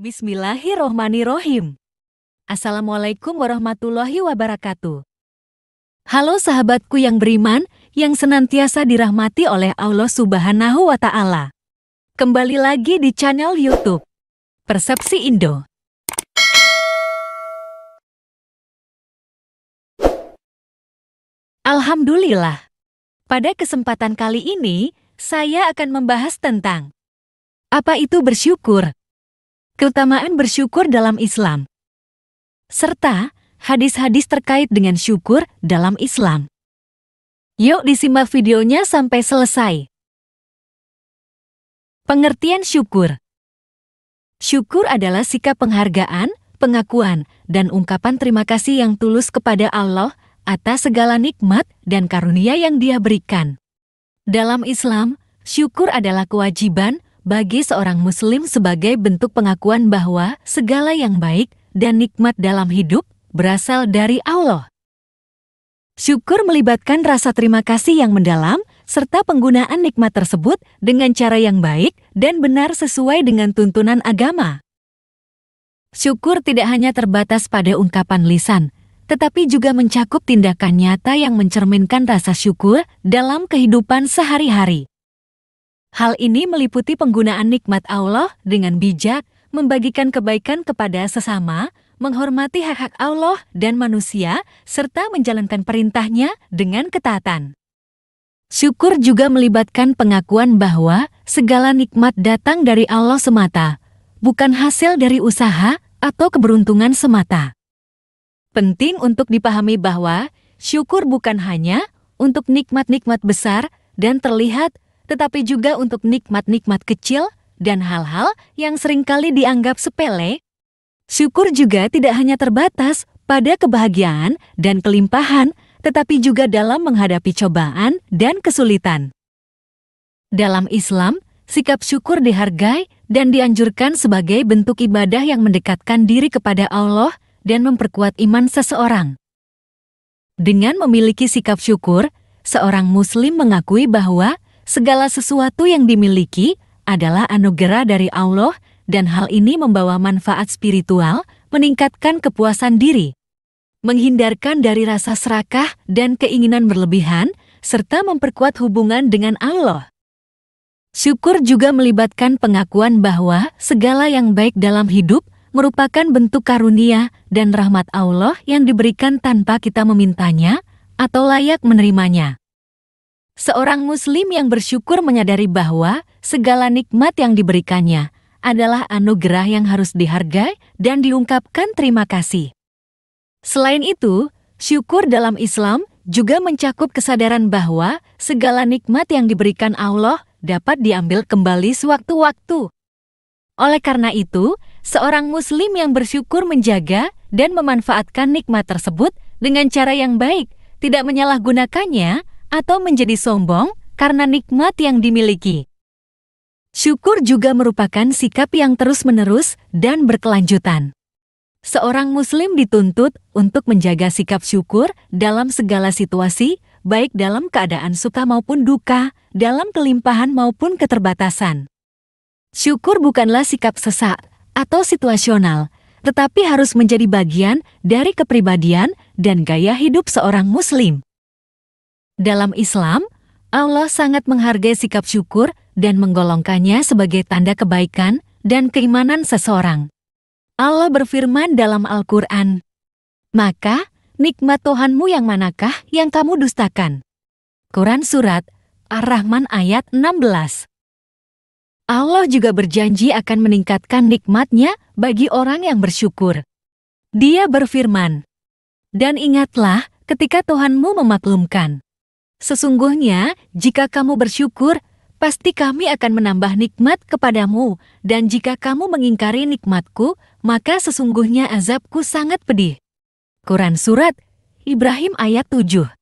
Bismillahirrohmanirrohim. Assalamualaikum warahmatullahi wabarakatuh. Halo sahabatku yang beriman, yang senantiasa dirahmati oleh Allah Subhanahu wa Ta'ala. Kembali lagi di channel YouTube Persepsi Indo. Alhamdulillah. Pada kesempatan kali ini, saya akan membahas tentang apa itu bersyukur, keutamaan bersyukur dalam Islam, serta hadis-hadis terkait dengan syukur dalam Islam. Yuk disimak videonya sampai selesai. Pengertian syukur. Syukur adalah sikap penghargaan, pengakuan, dan ungkapan terima kasih yang tulus kepada Allah atas segala nikmat dan karunia yang Dia berikan. Dalam Islam, syukur adalah kewajiban bagi seorang muslim sebagai bentuk pengakuan bahwa segala yang baik dan nikmat dalam hidup berasal dari Allah. Syukur melibatkan rasa terima kasih yang mendalam serta penggunaan nikmat tersebut dengan cara yang baik dan benar sesuai dengan tuntunan agama. Syukur tidak hanya terbatas pada ungkapan lisan, tetapi juga mencakup tindakan nyata yang mencerminkan rasa syukur dalam kehidupan sehari-hari. Hal ini meliputi penggunaan nikmat Allah dengan bijak, membagikan kebaikan kepada sesama, menghormati hak-hak Allah dan manusia, serta menjalankan perintahnya dengan ketaatan. Syukur juga melibatkan pengakuan bahwa segala nikmat datang dari Allah semata, bukan hasil dari usaha atau keberuntungan semata. Penting untuk dipahami bahwa syukur bukan hanya untuk nikmat-nikmat besar dan terlihat, tetapi juga untuk nikmat-nikmat kecil dan hal-hal yang seringkali dianggap sepele. Syukur juga tidak hanya terbatas pada kebahagiaan dan kelimpahan, tetapi juga dalam menghadapi cobaan dan kesulitan. Dalam Islam, sikap syukur dihargai dan dianjurkan sebagai bentuk ibadah yang mendekatkan diri kepada Allah dan memperkuat iman seseorang. Dengan memiliki sikap syukur, seorang muslim mengakui bahwa segala sesuatu yang dimiliki adalah anugerah dari Allah dan hal ini membawa manfaat spiritual, meningkatkan kepuasan diri, menghindarkan dari rasa serakah dan keinginan berlebihan, serta memperkuat hubungan dengan Allah. Syukur juga melibatkan pengakuan bahwa segala yang baik dalam hidup merupakan bentuk karunia dan rahmat Allah yang diberikan tanpa kita memintanya atau layak menerimanya. Seorang muslim yang bersyukur menyadari bahwa segala nikmat yang diberikannya adalah anugerah yang harus dihargai dan diungkapkan terima kasih. Selain itu, syukur dalam Islam juga mencakup kesadaran bahwa segala nikmat yang diberikan Allah dapat diambil kembali sewaktu-waktu. Oleh karena itu, seorang muslim yang bersyukur menjaga dan memanfaatkan nikmat tersebut dengan cara yang baik, tidak menyalahgunakannya atau menjadi sombong karena nikmat yang dimiliki. Syukur juga merupakan sikap yang terus-menerus dan berkelanjutan. Seorang muslim dituntut untuk menjaga sikap syukur dalam segala situasi, baik dalam keadaan suka maupun duka, dalam kelimpahan maupun keterbatasan. Syukur bukanlah sikap sesak atau situasional, tetapi harus menjadi bagian dari kepribadian dan gaya hidup seorang muslim. Dalam Islam, Allah sangat menghargai sikap syukur dan menggolongkannya sebagai tanda kebaikan dan keimanan seseorang. Allah berfirman dalam Al-Quran, "Maka, nikmat Tuhanmu yang manakah yang kamu dustakan?" Quran Surat Ar-Rahman ayat 16. Allah juga berjanji akan meningkatkan nikmat-Nya bagi orang yang bersyukur. Dia berfirman, "Dan ingatlah ketika Tuhanmu memaklumkan. Sesungguhnya, jika kamu bersyukur, pasti kami akan menambah nikmat kepadamu, dan jika kamu mengingkari nikmatku, maka sesungguhnya azabku sangat pedih." Quran Surat Ibrahim ayat 7.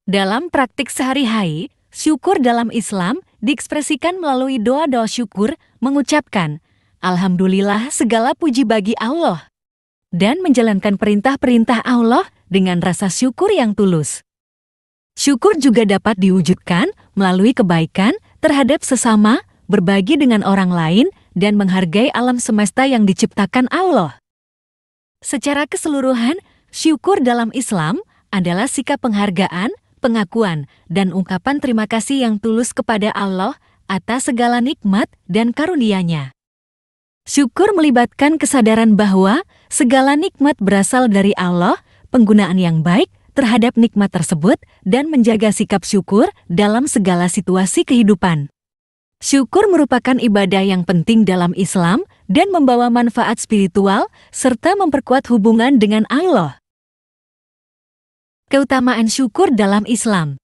Dalam praktik sehari-hari, syukur dalam Islam diekspresikan melalui doa-doa syukur, mengucapkan, "Alhamdulillah segala puji bagi Allah," dan menjalankan perintah-perintah Allah dengan rasa syukur yang tulus. Syukur juga dapat diwujudkan melalui kebaikan terhadap sesama, berbagi dengan orang lain, dan menghargai alam semesta yang diciptakan Allah. Secara keseluruhan, syukur dalam Islam adalah sikap penghargaan, pengakuan, dan ungkapan terima kasih yang tulus kepada Allah atas segala nikmat dan karunia-Nya. Syukur melibatkan kesadaran bahwa segala nikmat berasal dari Allah, penggunaan yang baik terhadap nikmat tersebut, dan menjaga sikap syukur dalam segala situasi kehidupan. Syukur merupakan ibadah yang penting dalam Islam dan membawa manfaat spiritual serta memperkuat hubungan dengan Allah. Keutamaan syukur dalam Islam.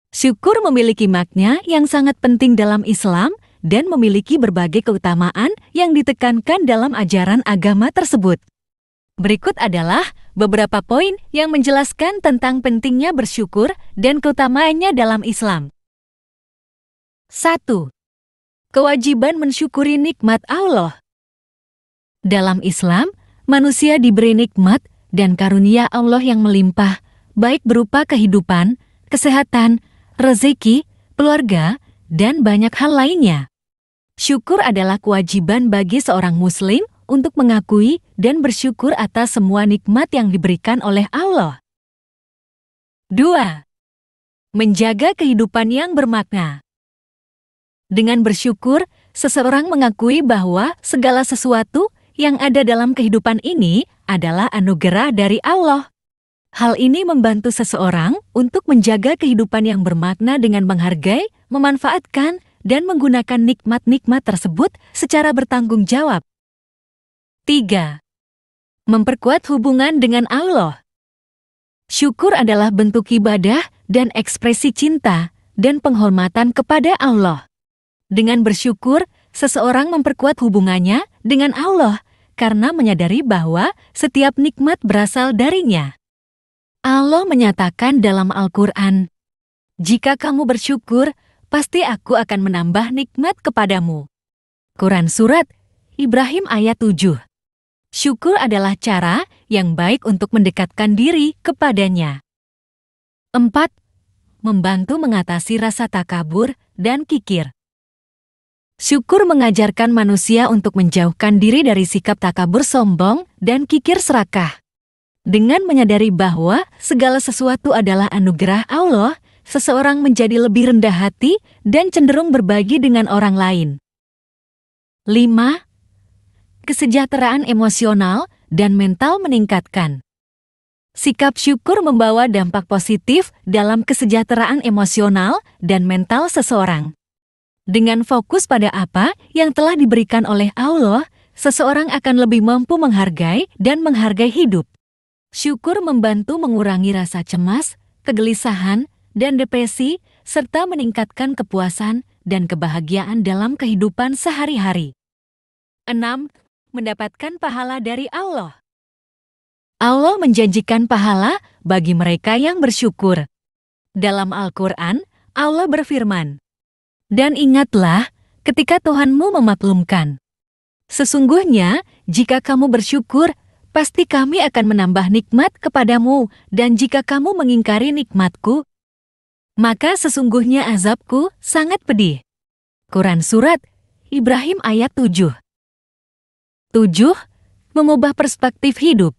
Syukur memiliki makna yang sangat penting dalam Islam dan memiliki berbagai keutamaan yang ditekankan dalam ajaran agama tersebut. Berikut adalah beberapa poin yang menjelaskan tentang pentingnya bersyukur dan keutamaannya dalam Islam. 1. Kewajiban mensyukuri nikmat Allah. Dalam Islam, manusia diberi nikmat dan karunia Allah yang melimpah, baik berupa kehidupan, kesehatan, rezeki, keluarga, dan banyak hal lainnya. Syukur adalah kewajiban bagi seorang Muslim untuk mengakui dan bersyukur atas semua nikmat yang diberikan oleh Allah. 2. Menjaga kehidupan yang bermakna. Dengan bersyukur, seseorang mengakui bahwa segala sesuatu yang ada dalam kehidupan ini adalah anugerah dari Allah. Hal ini membantu seseorang untuk menjaga kehidupan yang bermakna dengan menghargai, memanfaatkan, dan menggunakan nikmat-nikmat tersebut secara bertanggung jawab. 3. Memperkuat hubungan dengan Allah. Syukur adalah bentuk ibadah dan ekspresi cinta dan penghormatan kepada Allah. Dengan bersyukur, seseorang memperkuat hubungannya dengan Allah karena menyadari bahwa setiap nikmat berasal darinya. Allah menyatakan dalam Al-Quran, "Jika kamu bersyukur, pasti aku akan menambah nikmat kepadamu." Quran Surat Ibrahim ayat 7. Syukur adalah cara yang baik untuk mendekatkan diri kepadanya. 4. Membantu mengatasi rasa takabur dan kikir. Syukur mengajarkan manusia untuk menjauhkan diri dari sikap takabur sombong dan kikir serakah. Dengan menyadari bahwa segala sesuatu adalah anugerah Allah, seseorang menjadi lebih rendah hati dan cenderung berbagi dengan orang lain. 5. Kesejahteraan emosional dan mental meningkatkan. Sikap syukur membawa dampak positif dalam kesejahteraan emosional dan mental seseorang. Dengan fokus pada apa yang telah diberikan oleh Allah, seseorang akan lebih mampu menghargai dan menghargai hidup. Syukur membantu mengurangi rasa cemas, kegelisahan, dan depresi, serta meningkatkan kepuasan dan kebahagiaan dalam kehidupan sehari-hari. 6. Mendapatkan pahala dari Allah. Allah menjanjikan pahala bagi mereka yang bersyukur. Dalam Al-Quran, Allah berfirman, "Dan ingatlah ketika Tuhanmu memaklumkan. Sesungguhnya, jika kamu bersyukur, pasti kami akan menambah nikmat kepadamu, dan jika kamu mengingkari nikmatku, maka sesungguhnya azabku sangat pedih." Quran Surat Ibrahim ayat 7. 7. Mengubah perspektif hidup.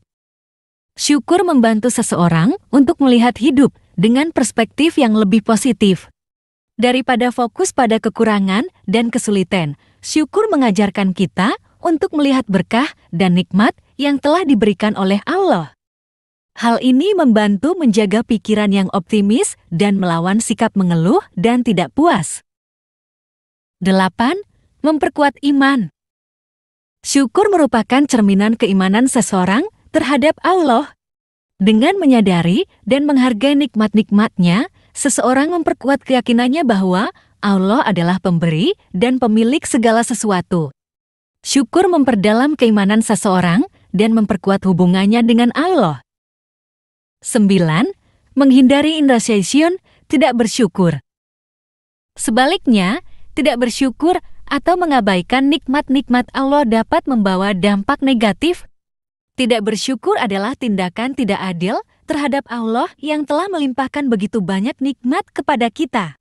Syukur membantu seseorang untuk melihat hidup dengan perspektif yang lebih positif. Daripada fokus pada kekurangan dan kesulitan, syukur mengajarkan kita untuk melihat berkah dan nikmat yang telah diberikan oleh Allah. Hal ini membantu menjaga pikiran yang optimis dan melawan sikap mengeluh dan tidak puas. 8. Memperkuat iman. Syukur merupakan cerminan keimanan seseorang terhadap Allah. Dengan menyadari dan menghargai nikmat-nikmatnya, seseorang memperkuat keyakinannya bahwa Allah adalah pemberi dan pemilik segala sesuatu. Syukur memperdalam keimanan seseorang dan memperkuat hubungannya dengan Allah. 9. Menghindari indecision, tidak bersyukur. Sebaliknya, tidak bersyukur atau mengabaikan nikmat-nikmat Allah dapat membawa dampak negatif. Tidak bersyukur adalah tindakan tidak adil terhadap Allah yang telah melimpahkan begitu banyak nikmat kepada kita.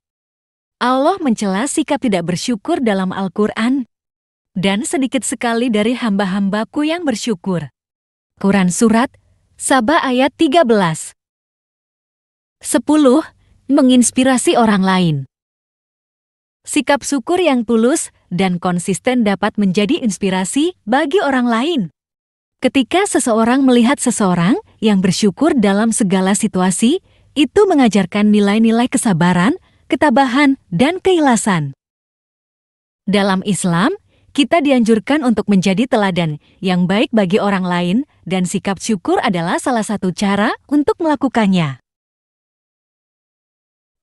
Allah mencela sikap tidak bersyukur dalam Al-Quran. dan sedikit sekali dari hamba-hambaku yang bersyukur. Quran Surat Saba ayat 13. 10. Menginspirasi orang lain. Sikap syukur yang tulus dan konsisten dapat menjadi inspirasi bagi orang lain. Ketika seseorang melihat seseorang yang bersyukur dalam segala situasi, itu mengajarkan nilai-nilai kesabaran, ketabahan, dan keikhlasan. Dalam Islam, kita dianjurkan untuk menjadi teladan yang baik bagi orang lain, dan sikap syukur adalah salah satu cara untuk melakukannya.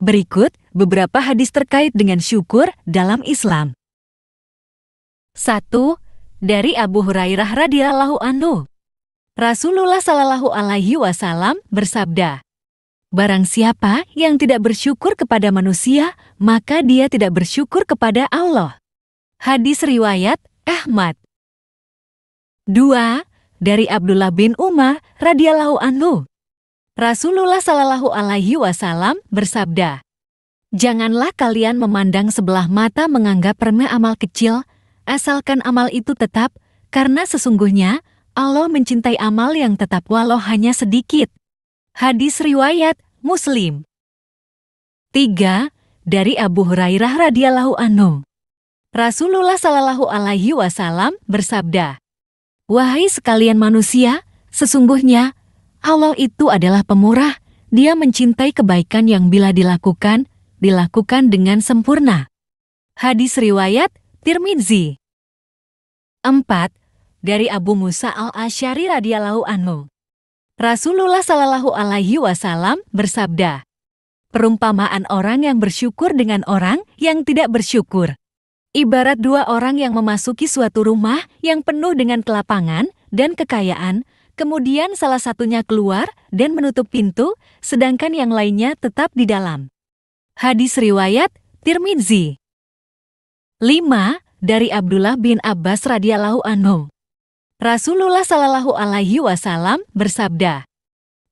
Berikut beberapa hadis terkait dengan syukur dalam Islam. 1. Dari Abu Hurairah radhiyallahu anhu. Rasulullah shallallahu alaihi wasallam bersabda, "Barang siapa yang tidak bersyukur kepada manusia, maka dia tidak bersyukur kepada Allah." Hadis riwayat Ahmad. 2. Dari Abdullah bin Umar radhiyallahu anhu. Rasulullah shallallahu alaihi wasallam bersabda, "Janganlah kalian memandang sebelah mata menganggap remeh amal kecil, asalkan amal itu tetap, karena sesungguhnya Allah mencintai amal yang tetap walau hanya sedikit." Hadis riwayat Muslim. 3. Dari Abu Hurairah radhiyallahu anhu. Rasulullah shallallahu alaihi wasallam bersabda, "Wahai sekalian manusia, sesungguhnya Allah itu adalah pemurah. Dia mencintai kebaikan yang bila dilakukan dengan sempurna." Hadis riwayat Tirmidzi. 4. Dari Abu Musa al-Asy'ari radhiyallahu anhu. Rasulullah shallallahu alaihi wasallam bersabda, "Perumpamaan orang yang bersyukur dengan orang yang tidak bersyukur ibarat dua orang yang memasuki suatu rumah yang penuh dengan kelapangan dan kekayaan, kemudian salah satunya keluar dan menutup pintu, sedangkan yang lainnya tetap di dalam." Hadis riwayat Tirmidzi. 5. Dari Abdullah bin Abbas radhiyallahu anhu. Rasulullah shallallahu alaihi wasallam bersabda,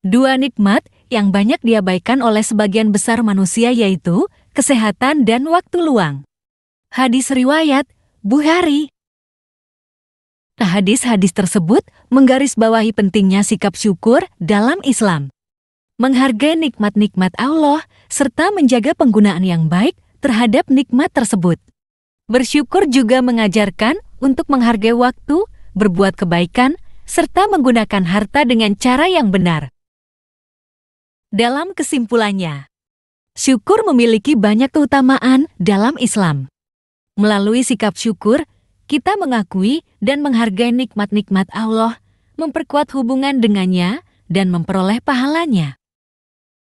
"Dua nikmat yang banyak diabaikan oleh sebagian besar manusia yaitu kesehatan dan waktu luang." Hadis riwayat Bukhari. Hadis-hadis tersebut menggarisbawahi pentingnya sikap syukur dalam Islam, menghargai nikmat-nikmat Allah, serta menjaga penggunaan yang baik terhadap nikmat tersebut. Bersyukur juga mengajarkan untuk menghargai waktu, berbuat kebaikan, serta menggunakan harta dengan cara yang benar. Dalam kesimpulannya, syukur memiliki banyak keutamaan dalam Islam. Melalui sikap syukur, kita mengakui dan menghargai nikmat-nikmat Allah, memperkuat hubungan dengannya, dan memperoleh pahalanya.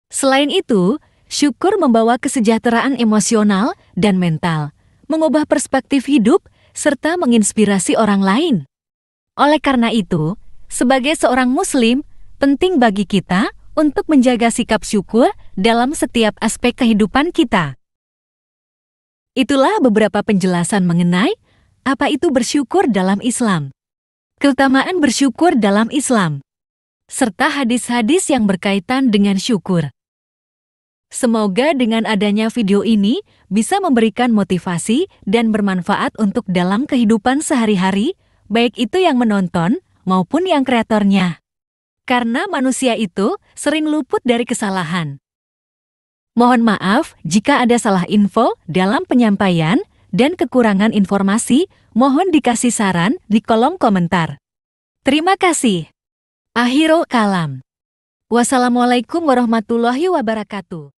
Selain itu, syukur membawa kesejahteraan emosional dan mental, mengubah perspektif hidup, serta menginspirasi orang lain. Oleh karena itu, sebagai seorang Muslim, penting bagi kita untuk menjaga sikap syukur dalam setiap aspek kehidupan kita. Itulah beberapa penjelasan mengenai apa itu bersyukur dalam Islam, keutamaan bersyukur dalam Islam, serta hadis-hadis yang berkaitan dengan syukur. Semoga dengan adanya video ini bisa memberikan motivasi dan bermanfaat untuk dalam kehidupan sehari-hari, baik itu yang menonton maupun yang kreatornya. Karena manusia itu sering luput dari kesalahan. Mohon maaf jika ada salah info dalam penyampaian dan kekurangan informasi, mohon dikasih saran di kolom komentar. Terima kasih. Akhirul kalam. Wassalamualaikum warahmatullahi wabarakatuh.